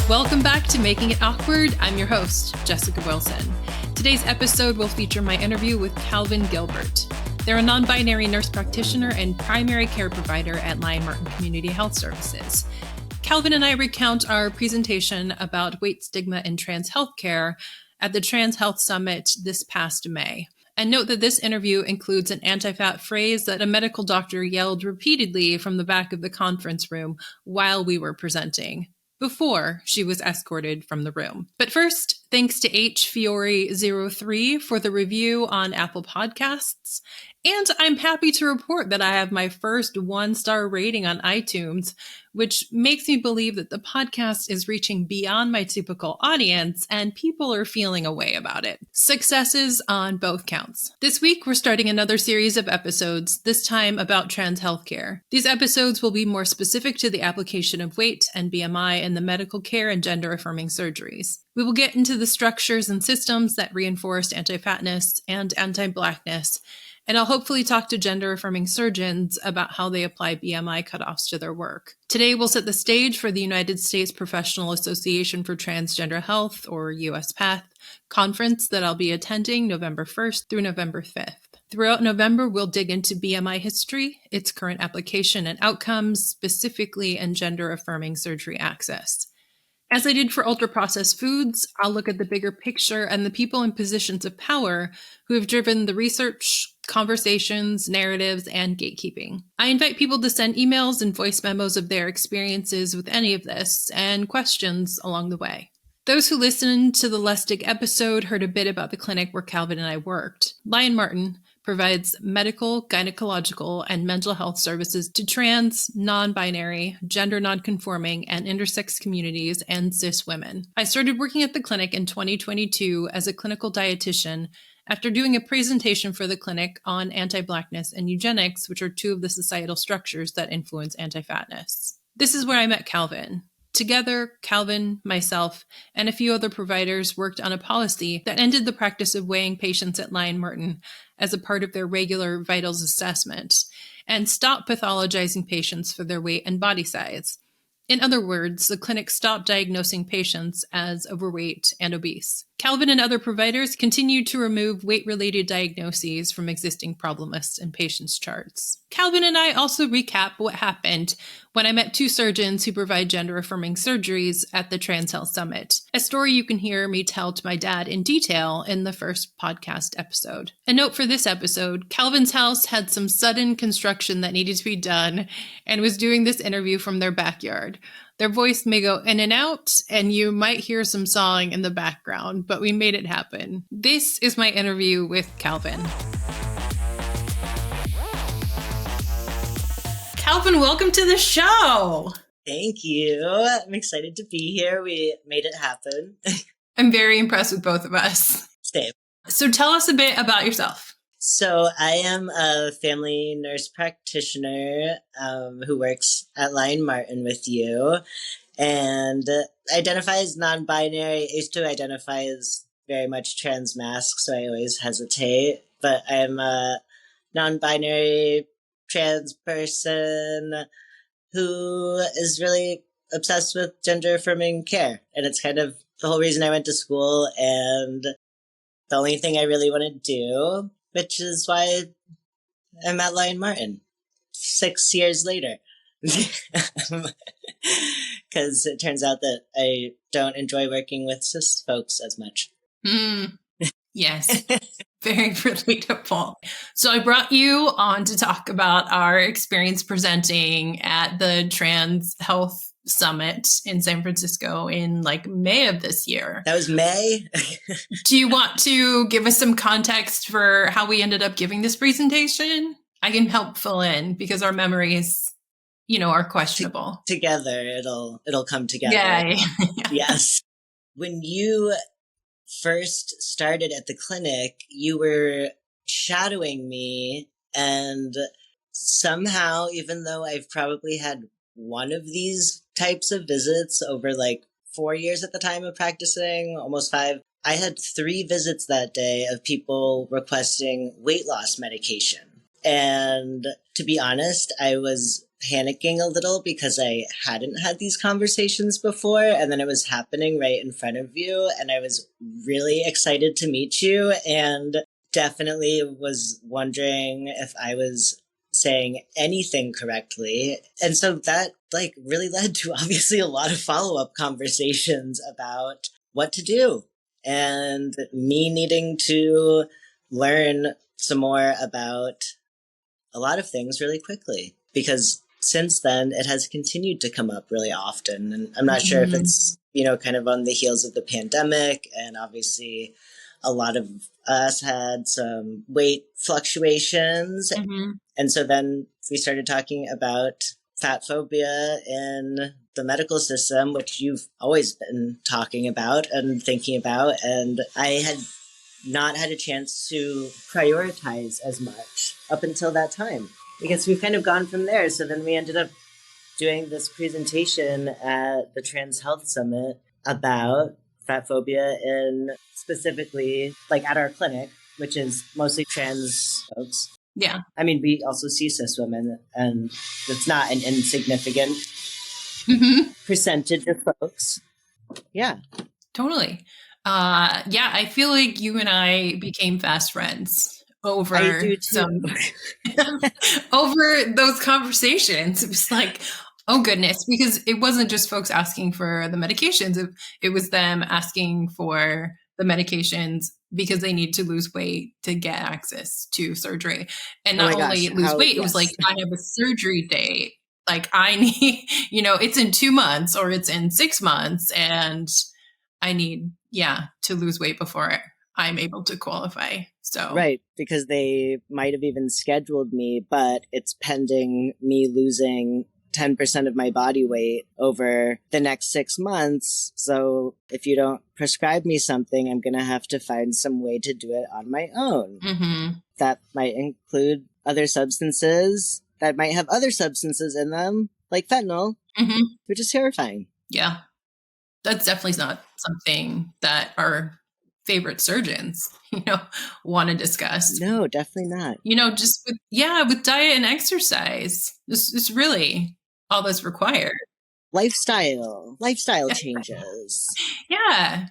Welcome back to Making It Awkward. I'm your host, Jessica Wilson. Today's episode will feature my interview with Calvin Gilbert. They're a non-binary nurse practitioner and primary care provider at Lyon Martin Community Health Services. Calvin and I recount our presentation about weight stigma in trans healthcare at the Trans Health Summit this past May. And note that this interview includes an anti-fat phrase that a medical doctor yelled repeatedly from the back of the conference room while we were presenting, before she was escorted from the room. But first, thanks to HFiore03 for the review on Apple Podcasts. And I'm happy to report that I have my first 1-star rating on iTunes, which makes me believe that the podcast is reaching beyond my typical audience and people are feeling a way about it. Successes on both counts. This week, we're starting another series of episodes, this time about trans healthcare. These episodes will be more specific to the application of weight and BMI in the medical care and gender-affirming surgeries. We will get into the structures and systems that reinforce anti-fatness and anti-blackness, and I'll hopefully talk to gender-affirming surgeons about how they apply BMI cutoffs to their work. Today, we'll set the stage for the United States Professional Association for Transgender Health, or USPATH, conference that I'll be attending November 1st through November 5th. Throughout November, we'll dig into BMI history, its current application and outcomes, specifically in gender-affirming surgery access. As I did for ultra-processed foods, I'll look at the bigger picture and the people in positions of power who have driven the research, conversations, narratives, and gatekeeping. I invite people to send emails and voice memos of their experiences with any of this and questions along the way. Those who listened to the Lustig episode heard a bit about the clinic where Calvin and I worked. Lyon Martin provides medical, gynecological, and mental health services to trans, non-binary, gender non-conforming, and intersex communities and cis women. I started working at the clinic in 2022 as a clinical dietitian after doing a presentation for the clinic on anti-blackness and eugenics, which are two of the societal structures that influence anti-fatness. This is where I met Calvin. Together, Calvin, myself, and a few other providers worked on a policy that ended the practice of weighing patients at Lyon Martin as a part of their regular vitals assessment and stopped pathologizing patients for their weight and body size. In other words, the clinic stopped diagnosing patients as overweight and obese. Calvin and other providers continued to remove weight-related diagnoses from existing problem lists and patients' charts. Calvin and I also recap what happened when I met two surgeons who provide gender-affirming surgeries at the Trans Health Summit, a story you can hear me tell to my dad in detail in the first podcast episode. A note for this episode, Calvin's house had some sudden construction that needed to be done and was doing this interview from their backyard. Their voice may go in and out, and you might hear some sawing in the background, but we made it happen. This is my interview with Calvin. Calvin, welcome to the show. Thank you. I'm excited to be here. We made it happen. I'm very impressed with both of us. Same. So tell us a bit about yourself. So I am a family nurse practitioner who works at Lyon Martin with you and identifies non-binary. I used to identify as very much trans-masc, so I always hesitate. But I'm a non-binary trans person who is really obsessed with gender-affirming care. And it's kind of the whole reason I went to school and the only thing I really want to do, which is why I'm at Lyon Martin 6 years later. Because it turns out that I don't enjoy working with cis folks as much. Yes, very relatable. So I brought you on to talk about our experience presenting at the Trans Health Summit in San Francisco in May of this year. That was May? Do you want to give us some context for how we ended up giving this presentation? I can help fill in because our memories, are questionable. Together, it'll come together. Yeah. Yes. When you first started at the clinic, you were shadowing me, and somehow, even though I've probably had one of these types of visits over 4 years at the time of practicing, almost 5, I had 3 visits that day of people requesting weight loss medication. And to be honest, I was panicking a little because I hadn't had these conversations before, and then it was happening right in front of you, and I was really excited to meet you, and definitely was wondering if I was saying anything correctly. And so that really led to obviously a lot of follow-up conversations about what to do, and me needing to learn some more about a lot of things really quickly, because since then it has continued to come up really often. And I'm not sure if it's, kind of on the heels of the pandemic, and obviously a lot of us had some weight fluctuations. And so then we started talking about fat phobia in the medical system, which you've always been talking about and thinking about. And I had not had a chance to prioritize as much up until that time, because we've kind of gone from there. So then we ended up doing this presentation at the Trans Health Summit about fat phobia, in specifically at our clinic, which is mostly trans folks. Yeah. I mean, we also see cis women, and it's not an insignificant percentage of folks. Yeah. Totally. Yeah, I feel like you and I became fast friends over I do too. over those conversations. It was like, oh goodness, because it wasn't just folks asking for the medications. It was them asking for the medications because they need to lose weight to get access to surgery. And not only lose weight, it was like, I have a surgery date. Like I need, it's in 2 months or it's in 6 months, and I need, to lose weight before I'm able to qualify. So right, because they might have even scheduled me, but it's pending me losing 10% of my body weight over the next 6 months. So if you don't prescribe me something, I'm going to have to find some way to do it on my own. That might include other substances that might have other substances in them, like fentanyl, which is terrifying. Yeah. That's definitely not something that our favorite surgeons, want to discuss. No, definitely not. Just with diet and exercise, it's really all that's required. Lifestyle changes. Yeah.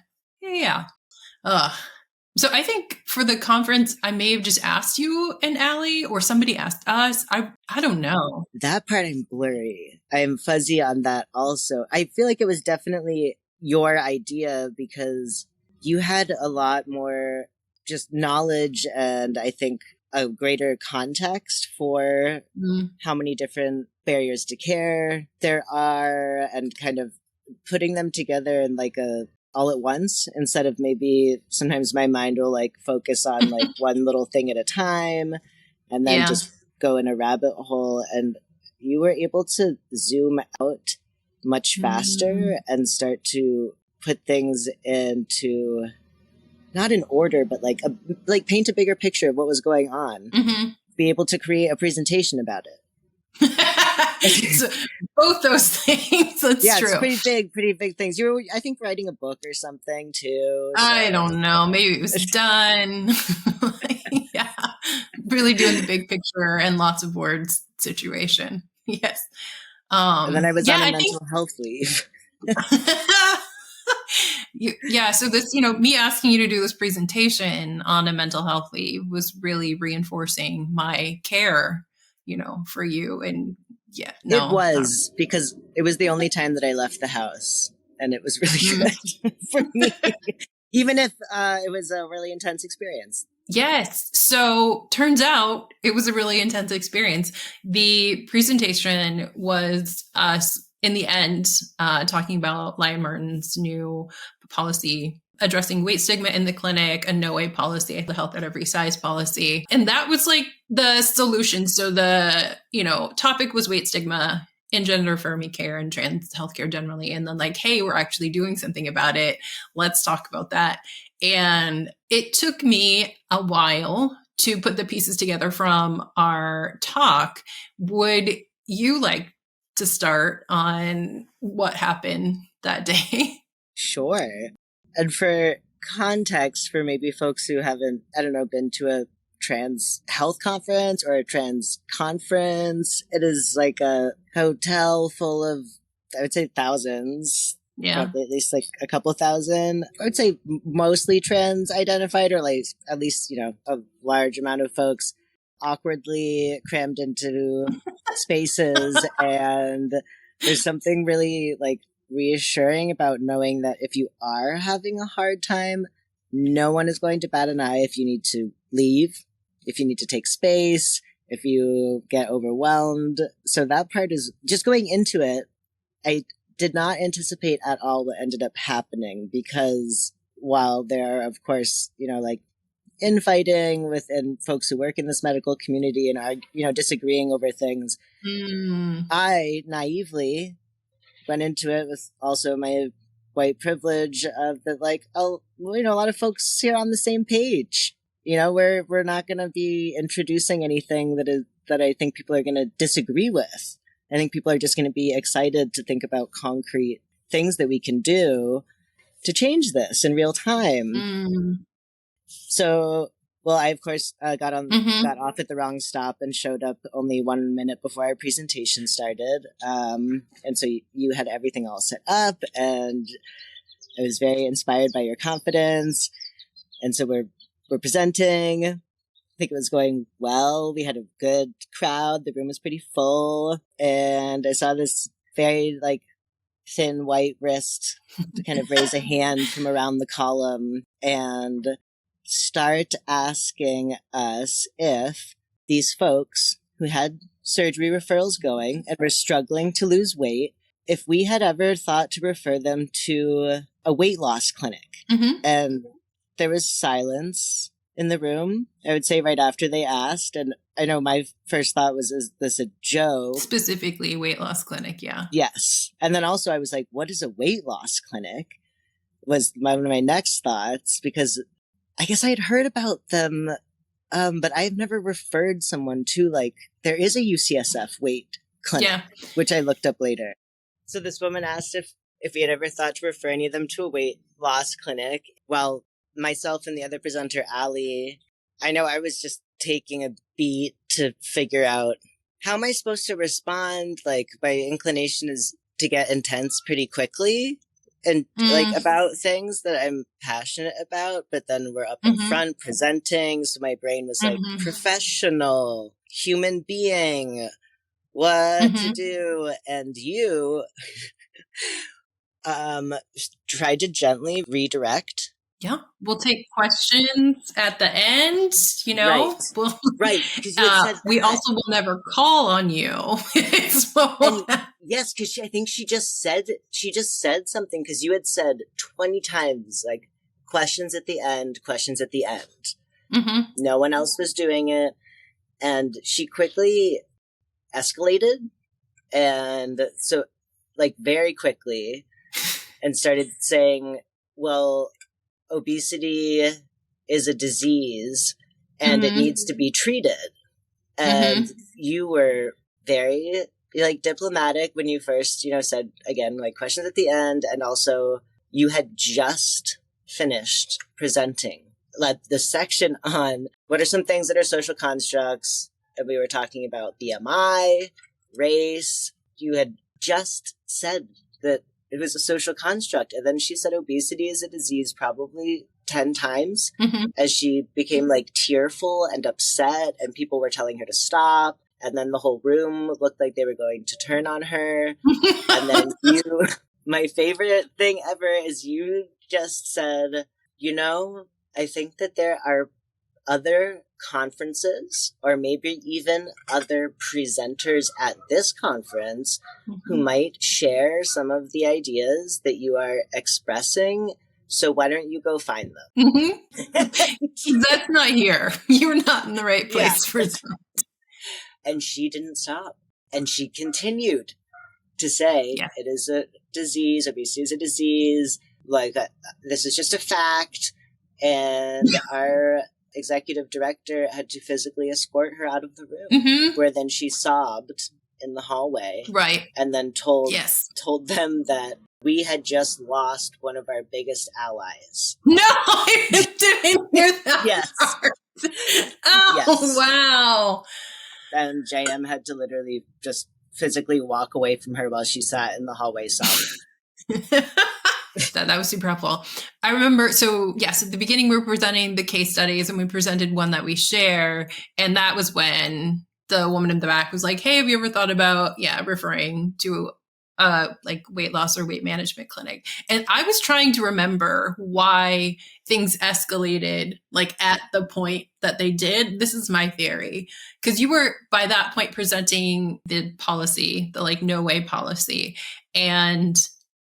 So I think for the conference, I may have just asked you and Allie, or somebody asked us. I don't know. That part I'm blurry. I'm fuzzy on that also. I feel like it was definitely your idea, because you had a lot more just knowledge, and I think a greater context for how many different barriers to care there are, and kind of putting them together in a all at once, instead of maybe sometimes my mind will focus on one little thing at a time, and then just go in a rabbit hole. And you were able to zoom out much faster and start to put things into, not in order, but paint a bigger picture of what was going on. Be able to create a presentation about it. So, both those things. That's true. It's pretty big things. You were, I think, writing a book or something too. So. I don't know. Maybe it was done. Really doing the big picture and lots of words situation. Yes. And then I was on a mental health leave. So this, me asking you to do this presentation on a mental health leave was really reinforcing my care, for you. And it was, because it was the only time that I left the house, and it was really good for me, even if it was a really intense experience. Yes. So turns out it was a really intense experience. The presentation was us in the end talking about Lion Martin's new policy addressing weight stigma in the clinic, a no way policy, the health at every size policy. And that was the solution. So the, topic was weight stigma in gender affirming care and trans healthcare generally. And then hey, we're actually doing something about it. Let's talk about that. And it took me a while to put the pieces together from our talk. Would you like to start on what happened that day? Sure. And for context, for maybe folks who haven't, been to a trans health conference or a trans conference. It is like a hotel full of, I would say, thousands. Yeah. Probably at least like a couple thousand. I would say mostly trans identified, or like at least, a large amount of folks awkwardly crammed into spaces. And there's something really like reassuring about knowing that if you are having a hard time, no one is going to bat an eye if you need to leave, if you need to take space, if you get overwhelmed. So that part is just going into it. I did not anticipate at all what ended up happening, because while there are, of course, like infighting within folks who work in this medical community and are, disagreeing over things, I naively went into it with also my white privilege of that, like, oh, a lot of folks here on the same page. We're not going to be introducing anything that I think people are going to disagree with. I think people are just going to be excited to think about concrete things that we can do to change this in real time. So, well, I, of course, got off at the wrong stop and showed up only 1 minute before our presentation started. And so you had everything all set up, and I was very inspired by your confidence. And so we're presenting. I think it was going well. We had a good crowd. The room was pretty full. And I saw this very thin white wrist kind of raise a hand from around the column and start asking us if these folks who had surgery referrals going and were struggling to lose weight, if we had ever thought to refer them to a weight loss clinic. And there was silence in the room, I would say, right after they asked. And I know my first thought was, is this a joke? Specifically weight loss clinic, yeah. Yes. And then also I was like, what is a weight loss clinic? Was one of my next thoughts, because I guess I had heard about them, but I've never referred someone to, there is a UCSF weight clinic, which I looked up later. So this woman asked if we had ever thought to refer any of them to a weight loss clinic. Well, myself and the other presenter, Ali, I know I was just taking a beat to figure out, how am I supposed to respond? My inclination is to get intense pretty quickly and about things that I'm passionate about, but then we're up in front presenting. So my brain was professional, human being, what to do. And you tried to gently redirect. Yeah, we'll take questions at the end, Right. Because you had said we also will never call on you. Yes, because I think she just said something, because you had said 20 times, questions at the end, questions at the end. No one else was doing it. And she quickly escalated. And so, very quickly, and started saying, well, obesity is a disease and it needs to be treated. And you were very diplomatic when you first, said, again, questions at the end. And also you had just finished presenting the section on what are some things that are social constructs. And we were talking about BMI, race. You had just said that it was a social construct. And then she said obesity is a disease probably 10 times as she became tearful and upset, and people were telling her to stop. And then the whole room looked like they were going to turn on her. And then my favorite thing ever is you just said, I think that there are other conferences, or maybe even other presenters at this conference who might share some of the ideas that you are expressing. So why don't you go find them? That's not here. You're not in the right place for that. And she didn't stop. And she continued to say, it is a disease, obesity is a disease, this is just a fact. And our executive director had to physically escort her out of the room, where then she sobbed in the hallway. Right. And then told them that we had just lost one of our biggest allies. No, I didn't hear that. Yes. Part. Oh, Yes. wow. And JM had to literally just physically walk away from her while she sat in the hallway sobbing. That was super helpful. I remember, so yes, at the beginning we were presenting the case studies and we presented one that we share. And that was when the woman in the back was like, hey, have you ever thought about, referring to like weight loss or weight management clinic? And I was trying to remember why things escalated like at the point that they did. This is my theory. Because you were by that point presenting the policy, the like no way policy. And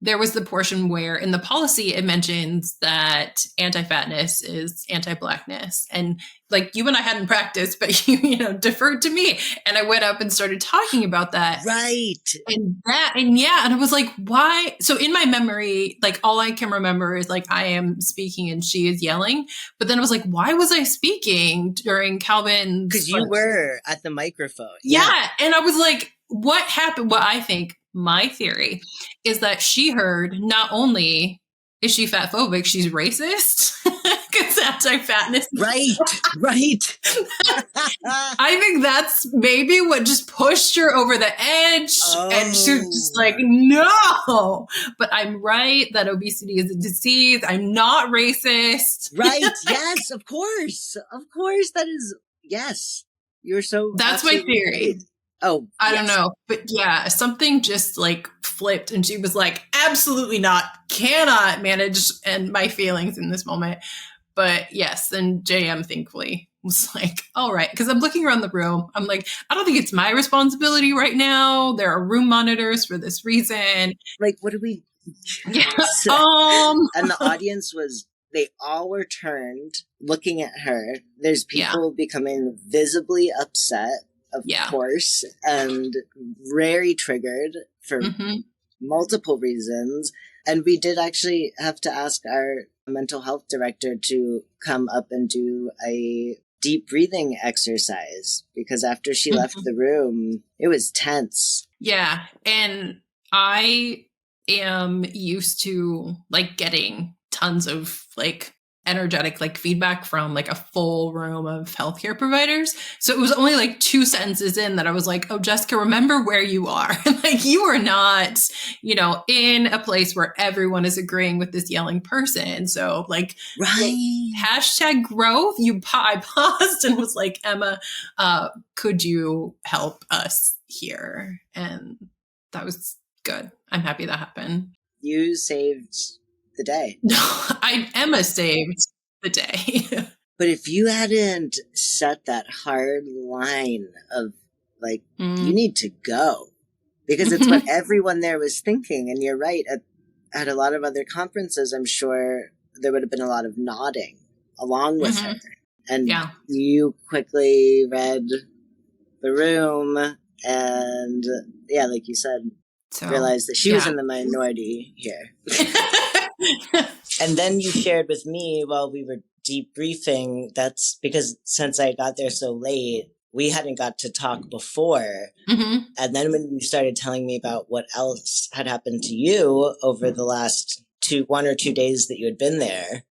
there was the portion where in the policy it mentions that anti-fatness is anti-blackness. And like you and I hadn't practiced, but you deferred to me. And I went up and started talking about that. Right. And I was like, why? So in my memory, like all I can remember is like I am speaking and she is yelling. But then I was like, why was I speaking during Calvin's? Because you were at the microphone. Yeah. And I was like, what happened? What I think my theory is that she heard not only is she fat phobic, she's racist because anti-fatness. Right. I think that's maybe what just pushed her over the edge. And she was just like, no, but I'm right that obesity is a disease. I'm not racist. Right. Yes, of course. Of course. That is, yes. You're so. That's my theory. Right. Oh, I don't know. But yeah, something just like flipped and she was like, absolutely not, cannot manage and my feelings in this moment. But yes, then JM thankfully was like, all right. Because I'm looking around the room. I'm like, I don't think it's my responsibility right now. There are room monitors for this reason. Like, what do we? Yeah. And the audience they all were turned looking at her. There's people becoming visibly upset. Of course, and very triggered for multiple reasons. And we did actually have to ask our mental health director to come up and do a deep breathing exercise because after she left the room, it was tense. Yeah. And I am used to like getting tons of like energetic like feedback from like a full room of healthcare providers. So it was only like 2 sentences in that I was like, oh, Jessica, remember where you are. Like you are not, in a place where everyone is agreeing with this yelling person. So like, right. Hashtag growth. I paused and was like, Emma, could you help us here? And that was good. I'm happy that happened. You saved the day. No, Emma saved the day. But if you hadn't set that hard line of like, you need to go, because it's what everyone there was thinking. And you're right. At a lot of other conferences, I'm sure there would have been a lot of nodding along with her. And you quickly read the room and like you said, realized that she was in the minority here. And then you shared with me while we were debriefing, that's because since I got there so late, we hadn't got to talk before. And then when you started telling me about what else had happened to you over the last 1 or 2 days that you had been there.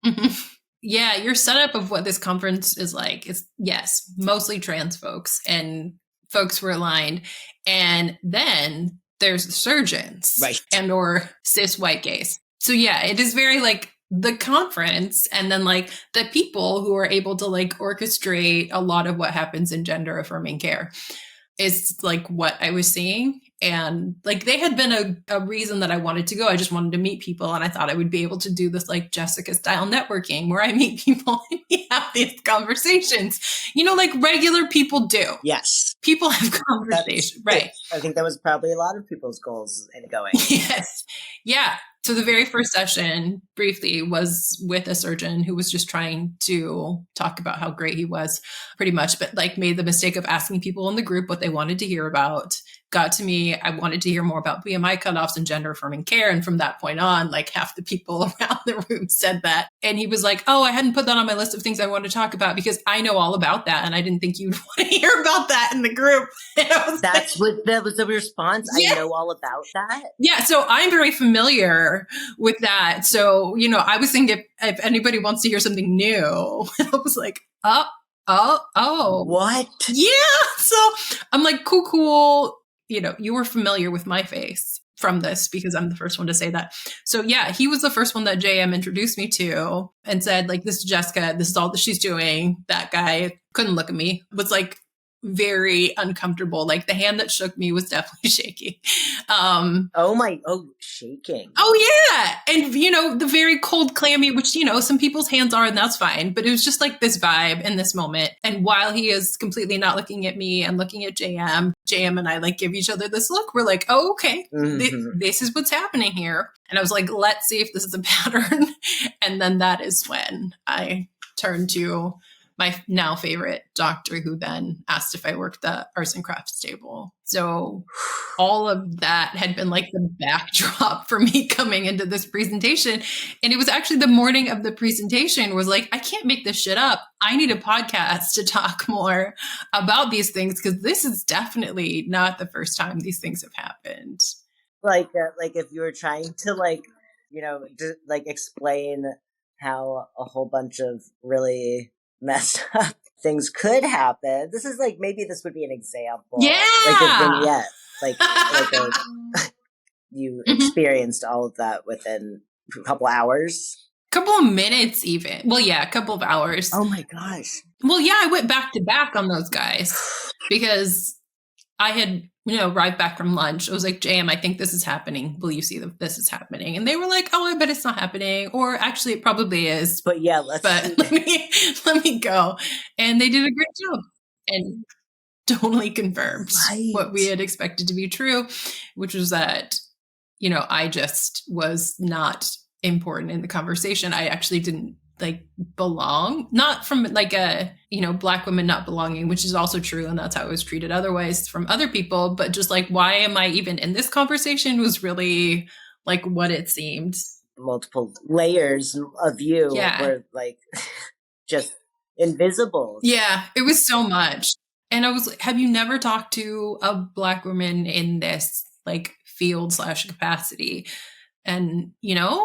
Yeah, your setup of what this conference is like is, yes, mostly trans folks and folks were aligned. And then there's surgeons and or cis white gays. So yeah, it is very like the conference and then like the people who are able to like orchestrate a lot of what happens in gender affirming care is like what I was seeing. And like they had been a reason that I wanted to go. I just wanted to meet people and I thought I would be able to do this like Jessica style networking where I meet people and we have these conversations, like regular people do. Yes. People have conversations, right? I think that was probably a lot of people's goals in going. Yes. Yeah. So the very first session, briefly, was with a surgeon who was just trying to talk about how great he was, pretty much, but like made the mistake of asking people in the group what they wanted to hear about. Got to me, I wanted to hear more about BMI cutoffs and gender affirming care. And from that point on, like half the people around the room said that. And he was like, oh, I hadn't put that on my list of things I wanted to talk about because I know all about that. And I didn't think you'd want to hear about that in the group. That was the response. Yeah. I know all about that. Yeah. So I'm very familiar with that. So, I was thinking if anybody wants to hear something new, I was like, oh, Oh. What? Yeah. So I'm like, cool. You were familiar with my face from this because I'm the first one to say that. So yeah, he was the first one that JM introduced me to and said, like, this is Jessica. This is all that she's doing. That guy couldn't look at me, was like very uncomfortable. Like the hand that shook me was definitely shaky. Shaking. Oh yeah. And the very cold, clammy, which, some people's hands are, and that's fine. But it was just like this vibe in this moment. And while he is completely not looking at me and looking at JM and I like give each other this look. We're like, oh, okay, this is what's happening here. And I was like, let's see if this is a pattern. And then that is when I turned to my now favorite doctor, who then asked if I worked the arts and crafts table. So all of that had been like the backdrop for me coming into this presentation. And it was actually the morning of the presentation was like, I can't make this shit up. I need a podcast to talk more about these things, because this is definitely not the first time these things have happened. Like if you were trying to explain how a whole bunch of really messed up things could happen. This is like, maybe this would be an example. Yeah. Like a vignette. You experienced all of that within a couple hours. Couple of minutes even. Well, yeah, a couple of hours. Oh my gosh. Well, yeah, I went back to back on those guys because I had, arrived back from lunch. I was like, JM, I think this is happening. Will you see that this is happening? And they were like, oh, I bet it's not happening. Or actually it probably is. But yeah, let me go. And they did a great job and totally confirmed what we had expected to be true, which was that, I just was not important in the conversation. I actually didn't belong, not from Black women not belonging, which is also true. And that's how I was treated otherwise from other people. But just why am I even in this conversation was really what it seemed. Multiple layers of you were just invisible. Yeah, it was so much. And I was like, have you never talked to a Black woman in this field/capacity? And,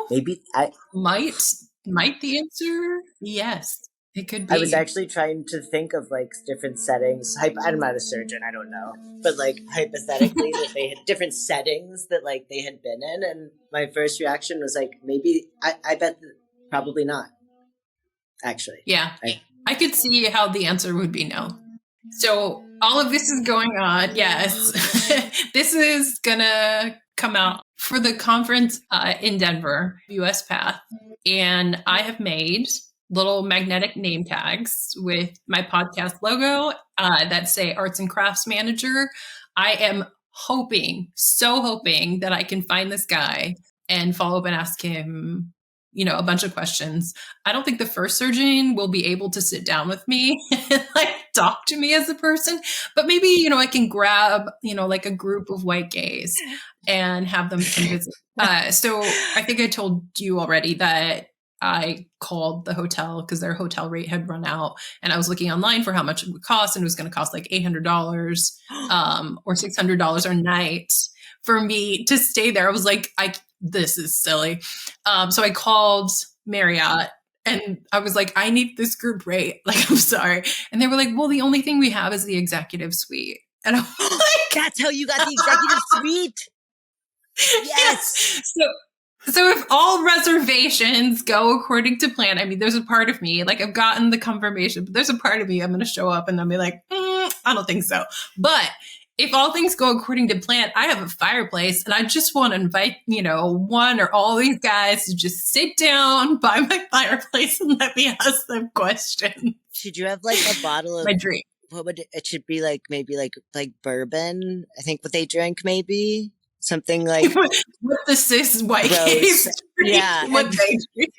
maybe might the answer? Yes, it could be. I was actually trying to think of different settings. I'm not a surgeon, I don't know. But hypothetically that they had different settings that they had been in. And my first reaction was maybe, I bet probably not. Actually. Yeah. I could see how the answer would be no. So all of this is going on. Yes. This is gonna come out for the conference in Denver, US Path. And I have made little magnetic name tags with my podcast logo that say Arts and Crafts Manager. I am so hoping that I can find this guy and follow up and ask him, a bunch of questions. I don't think the first surgeon will be able to sit down with me and talk to me as a person, but maybe, I can grab, a group of white gays and have them come visit. So I think I told you already that I called the hotel because their hotel rate had run out, and I was looking online for how much it would cost, and it was going to cost $800 or $600 a night for me to stay there. I was like, this is silly. So I called Marriott and I was like, I need this group rate. I'm sorry. And they were like, well, the only thing we have is the executive suite. And I'm like, that's how you got the executive suite? Yes. So if all reservations go according to plan, I mean, there's a part of me, I've gotten the confirmation, but there's a part of me I'm going to show up and I'll be like, I don't think so. But if all things go according to plan, I have a fireplace and I just want to invite, one or all these guys to just sit down by my fireplace and let me ask them questions. Should you have a bottle of my dream? What would it should be maybe bourbon? I think what they drink, maybe something what the cis white gays drink. Yeah. What they drink.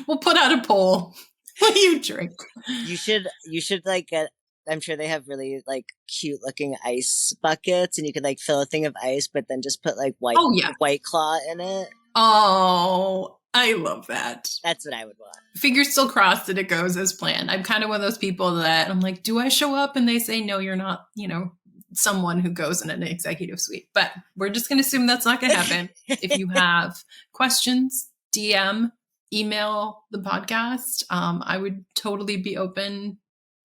We'll put out a poll. What do you drink? You should get, I'm sure they have really cute looking ice buckets, and you could fill a thing of ice, but then just put White Claw in it. Oh, I love that. That's what I would want. Fingers still crossed that it goes as planned. I'm kind of one of those people that I'm like, do I show up? And they say, no, you're not, someone who goes in an executive suite. But we're just going to assume that's not going to happen. If you have questions, DM email the podcast, I would totally be open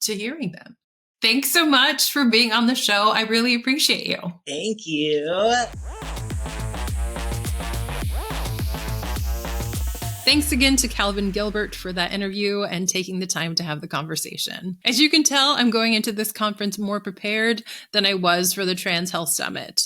to hearing them. Thanks so much for being on the show. I really appreciate you. Thank you. Thanks again to Calvin Gilbert for that interview and taking the time to have the conversation. As you can tell, I'm going into this conference more prepared than I was for the Trans Health Summit.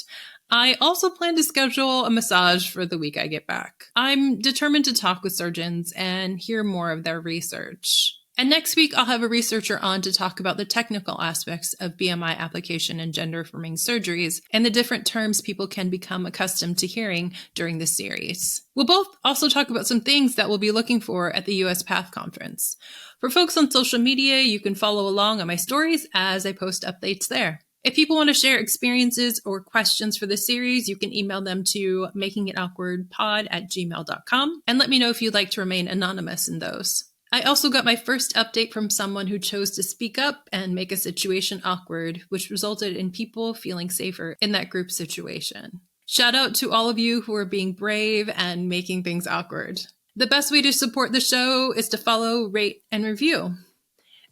I also plan to schedule a massage for the week I get back. I'm determined to talk with surgeons and hear more of their research. And next week, I'll have a researcher on to talk about the technical aspects of BMI application and gender-affirming surgeries and the different terms people can become accustomed to hearing during this series. We'll both also talk about some things that we'll be looking for at the US PATH conference. For folks on social media, you can follow along on my stories as I post updates there. If people want to share experiences or questions for the series, you can email them to makingitawkwardpod@gmail.com and let me know if you'd like to remain anonymous in those. I also got my first update from someone who chose to speak up and make a situation awkward, which resulted in people feeling safer in that group situation. Shout out to all of you who are being brave and making things awkward. The best way to support the show is to follow, rate, and review.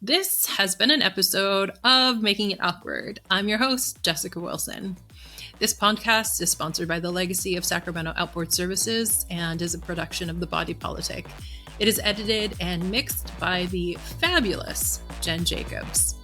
This has been an episode of Making It Awkward. I'm your host, Jessica Wilson. This podcast is sponsored by the Legacy of Sacramento Outboard Services and is a production of The Body Politic. It is edited and mixed by the fabulous Jen Jacobs.